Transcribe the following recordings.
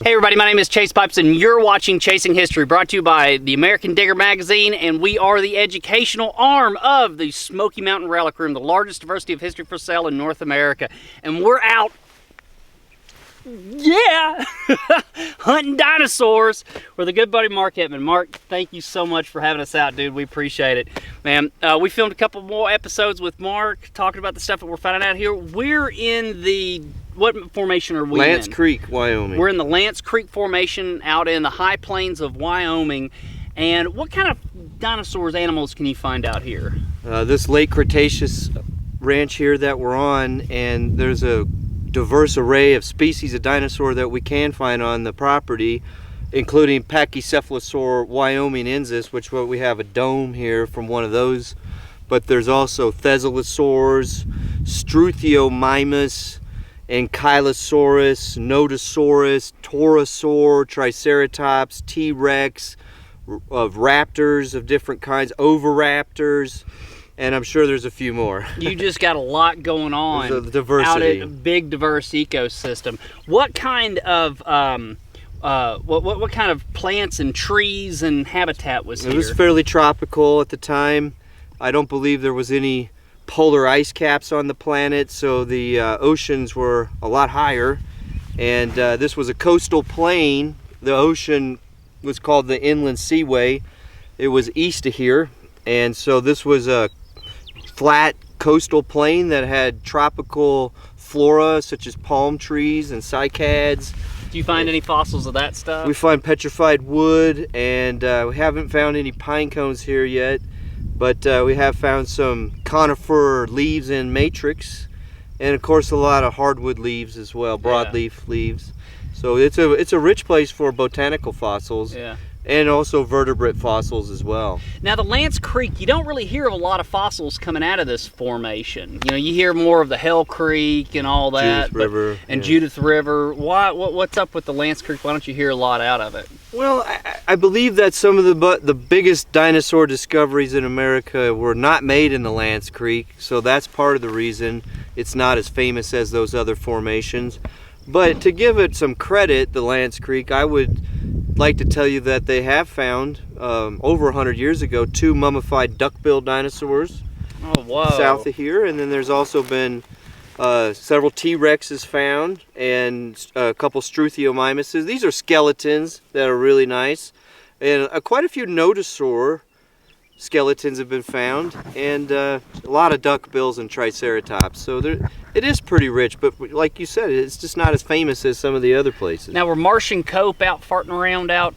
Hey everybody, my name is Chase Pipes and you're watching Chasing History, brought to you by the American Digger magazine, and we are the educational arm of the Smoky Mountain Relic Room, the largest diversity of history for sale in North America. And we're out, hunting dinosaurs with a good buddy Mark Edmond. Mark, thank you so much for having us out, dude. We appreciate it. Man, we filmed a couple more episodes with Mark talking about the stuff that we're finding out here. We're in the... What formation are we in? Lance Creek, Wyoming. We're in the Lance Creek Formation out in the high plains of Wyoming. And what kind of dinosaurs, animals can you find out here? This late Cretaceous ranch here that we're on, and there's a diverse array of species of dinosaur that we can find on the property, including Pachycephalosaurus wyomingensis, which we have a dome here from one of those. But there's also Thesalosaurs, Struthiomimus, Ankylosaurus, Nodosaurus, Torosaur, Triceratops, T-Rex, of raptors of different kinds, oviraptors, and I'm sure there's a few more. You just got a lot going on. There's a diversity. Out in a big, diverse ecosystem. What kind of what kind of plants and trees and habitat was here? It was fairly tropical at the time. I don't believe there was any polar ice caps on the planet, so the oceans were a lot higher, and this was a coastal plain. The ocean was called the Inland Seaway. It was east of here, and so this was a flat coastal plain that had tropical flora such as palm trees and cycads. Do you find any fossils of that stuff? We find petrified wood, and we haven't found any pine cones here yet. But we have found some conifer leaves in matrix, and of course a lot of hardwood leaves as well, broadleaf leaves. So it's a rich place for botanical fossils. Yeah. And also vertebrate fossils as well. Now the Lance Creek, you don't really hear of a lot of fossils coming out of this formation. You know, you hear more of the Hell Creek and all that. Judith River. And Judith River. What's up with the Lance Creek? Why don't you hear a lot out of it? Well, I believe that some of the biggest dinosaur discoveries in America were not made in the Lance Creek, so that's part of the reason it's not as famous as those other formations. But to give it some credit, the Lance Creek, I would like to tell you that they have found over 100 years ago 2 mummified duck-billed dinosaurs. Oh, wow. South of here, and then there's also been several T-Rexes found and a couple Struthiomimuses. These are skeletons that are really nice, and quite a few Nodosaur skeletons have been found, and a lot of duck-bills and Triceratops. So it is pretty rich, but like you said, it's just not as famous as some of the other places. Now, were Martian Cope out farting around out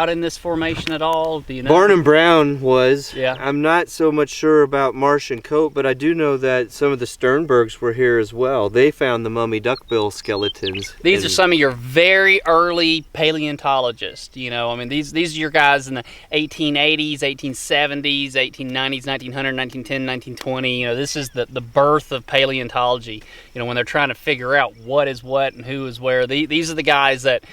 in this formation at all? Do you know? Barnum Brown was. Yeah. I'm not so much sure about Martian Cope, but I do know that some of the Sternbergs were here as well. They found the mummy duckbill skeletons. These are some of your very early paleontologists. You know, I mean, these are your guys in the 1880s, 1870s, 1890s, 1900, 1910, 1920. You know, this is the birth of paleontology. You know, when they're trying to figure out what is what and who is where. These are the guys that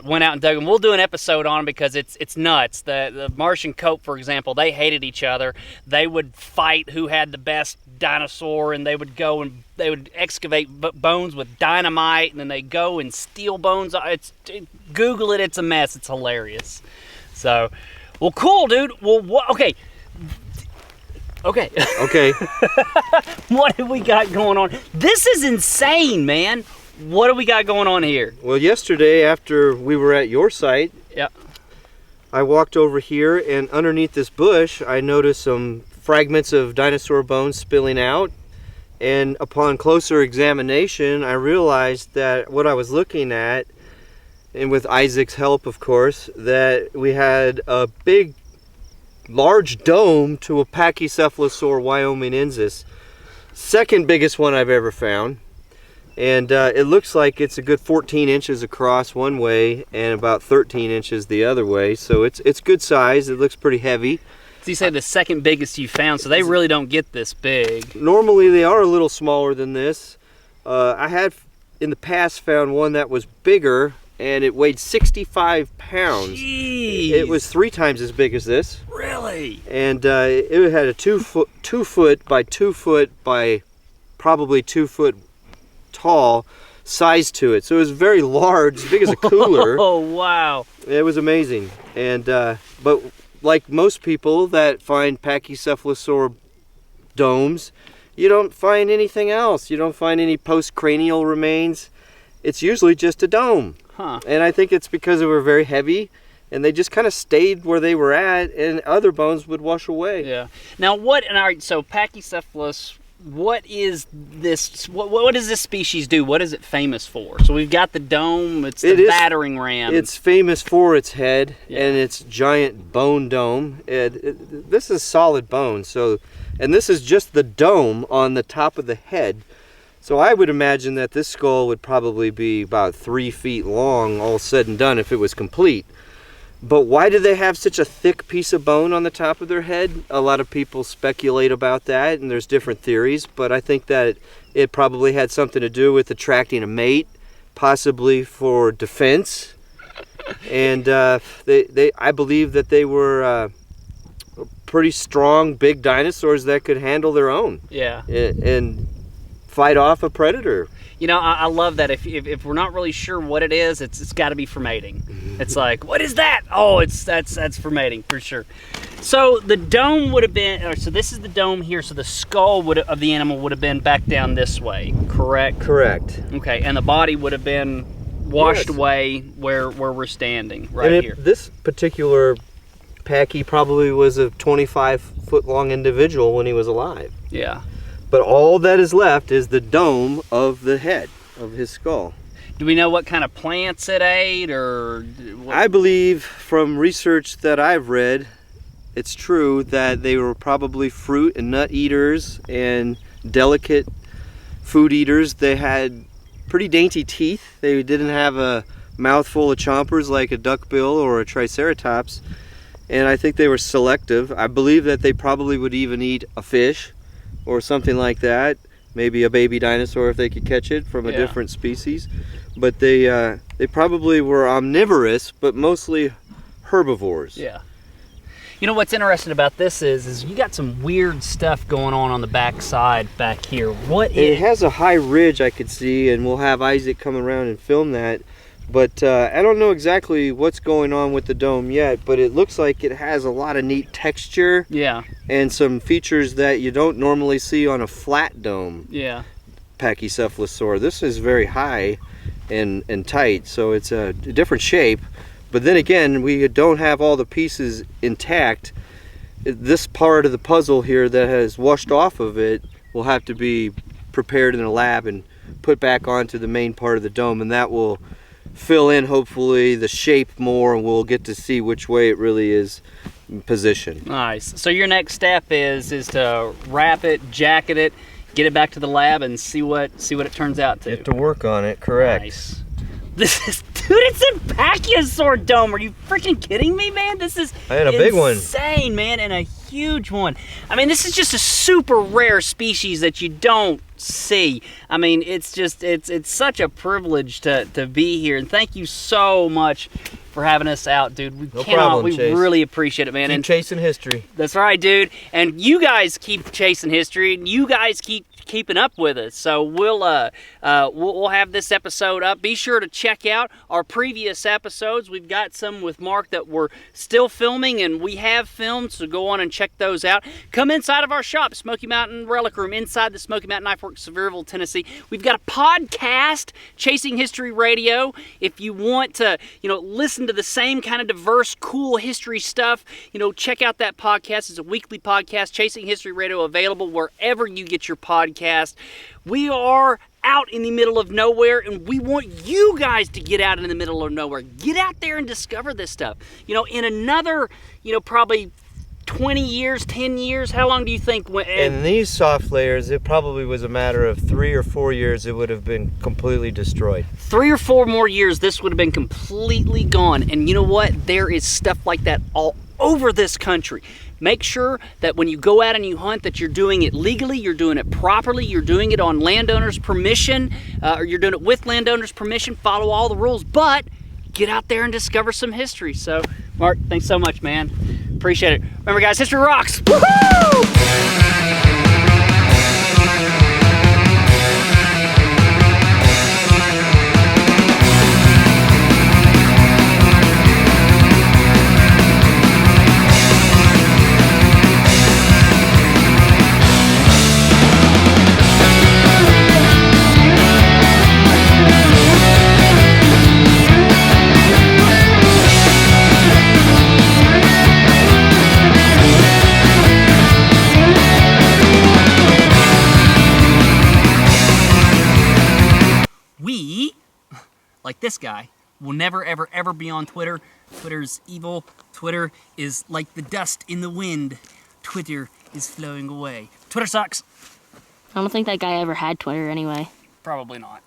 went out and dug them. We'll do an episode on them because it's nuts. The Martian Cope, for example, they hated each other. They would fight who had the best dinosaur, and they would go and they would excavate bones with dynamite, and then they go and steal bones. Google it. It's a mess. It's hilarious. So, well, cool, dude. Well, okay. What have we got going on? This is insane, man. What do we got going on here? Well, yesterday after we were at your site, I walked over here, and underneath this bush I noticed some fragments of dinosaur bones spilling out, and upon closer examination I realized that what I was looking at, and with Isaac's help of course, that we had a large dome to a Pachycephalosaurus wyomingensis, second biggest one I've ever found. And it looks like it's a good 14 inches across one way and about 13 inches the other way. So it's good size. It looks pretty heavy. So you say the second biggest you found, so they really don't get this big. Normally they are a little smaller than this. I had in the past found one that was bigger, and it weighed 65 pounds. Jeez. It was 3 times as big as this. Really? And it had a 2 foot by 2 foot by probably 2 foot tall size to it. So it was very large, as big as a cooler. Oh, wow. It was amazing. And but like most people that find Pachycephalosaur domes, you don't find anything else. You don't find any post-cranial remains. It's usually just a dome. Huh. And I think it's because they were very heavy, and they just kind of stayed where they were at, and other bones would wash away. Yeah. Now, so Pachycephalus, what is this? What does this species do? What is it famous for? So we've got the dome. It's the battering ram. It's famous for its head and its giant bone dome. This is solid bone. And this is just the dome on the top of the head. So I would imagine that this skull would probably be about 3 feet long, all said and done, if it was complete. But why do they have such a thick piece of bone on the top of their head? A lot of people speculate about that, and there's different theories, but I think that it probably had something to do with attracting a mate, possibly for defense. And I believe that they were pretty strong, big dinosaurs that could handle their own. Yeah. And fight off a predator. You know, I love that. If we're not really sure what it is, it's got to be for mating. It's like, what is that? Oh, that's for mating for sure. So the dome would have been. So this is the dome here. So the skull of the animal would have been back down this way. Correct. Correct. Okay, and the body would have been washed away where we're standing right here. This particular Packy probably was a 25-foot long individual when he was alive. Yeah. But all that is left is the dome of the head of his skull. Do we know what kind of plants it ate, or? I believe from research that I've read, it's true that they were probably fruit and nut eaters and delicate food eaters. They had pretty dainty teeth. They didn't have a mouthful of chompers like a duckbill or a triceratops. And I think they were selective. I believe that they probably would even eat a fish or something like that, maybe a baby dinosaur if they could catch it from a different species. But they probably were omnivorous, but mostly herbivores. Yeah. You know what's interesting about this is you got some weird stuff going on the back side back here. It has a high ridge I could see, and we'll have Isaac come around and film that. But I don't know exactly what's going on with the dome yet, but it looks like it has a lot of neat texture. Yeah. And some features that you don't normally see on a flat dome. Yeah. Pachycephalosaur. This is very high and tight, so it's a different shape. But then again, we don't have all the pieces intact. This part of the puzzle here that has washed off of it will have to be prepared in a lab and put back onto the main part of the dome, and that will fill in hopefully the shape more, and we'll get to see which way it really is positioned. Nice. So your next step is to wrap it, jacket it, get it back to the lab, and see what it turns out to. You have to work on it, correct. Nice. This is, dude, it's a Pachysaur dome. Are you freaking kidding me, man? This is a big one. Insane, man, and a huge one. I mean, this is just a super rare species that you don't see. I mean, it's such a privilege to be here, and thank you so much for having us out, dude. We really appreciate it, man. Keep chasing history. That's right, dude. And you guys keep chasing history, and you guys keep keeping up with us. So we'll have this episode up. Be sure to check out our previous episodes. We've got some with Mark that we're still filming, and we have filmed, so go on and check those out. Come inside of our shop, Smoky Mountain Relic Room, inside the Smoky Mountain Knife Works, Sevierville, Tennessee. We've got a podcast, Chasing History Radio. If you want to, listen to the same kind of diverse, cool history stuff, check out that podcast. It's a weekly podcast, Chasing History Radio, available wherever you get your podcast. We are out in the middle of nowhere, and we want you guys to get out in the middle of nowhere. Get out there and discover this stuff. In another, probably 20 years, 10 years, how long do you think? In these soft layers, it probably was a matter of 3 or 4 years, it would have been completely destroyed. 3 or 4 more years, this would have been completely gone. And you know what? There is stuff like that all over this country. Make sure that when you go out and you hunt that you're doing it legally, you're doing it properly, you're doing it on landowners' permission, or you're doing it with landowners' permission. Follow all the rules, but get out there and discover some history. So, Mark, thanks so much, man. Appreciate it. Remember, guys, history rocks. Woohoo! this guy will never, ever, ever be on Twitter. Twitter's evil. Twitter is like the dust in the wind. Twitter is flowing away. Twitter sucks. I don't think that guy ever had Twitter anyway. Probably not.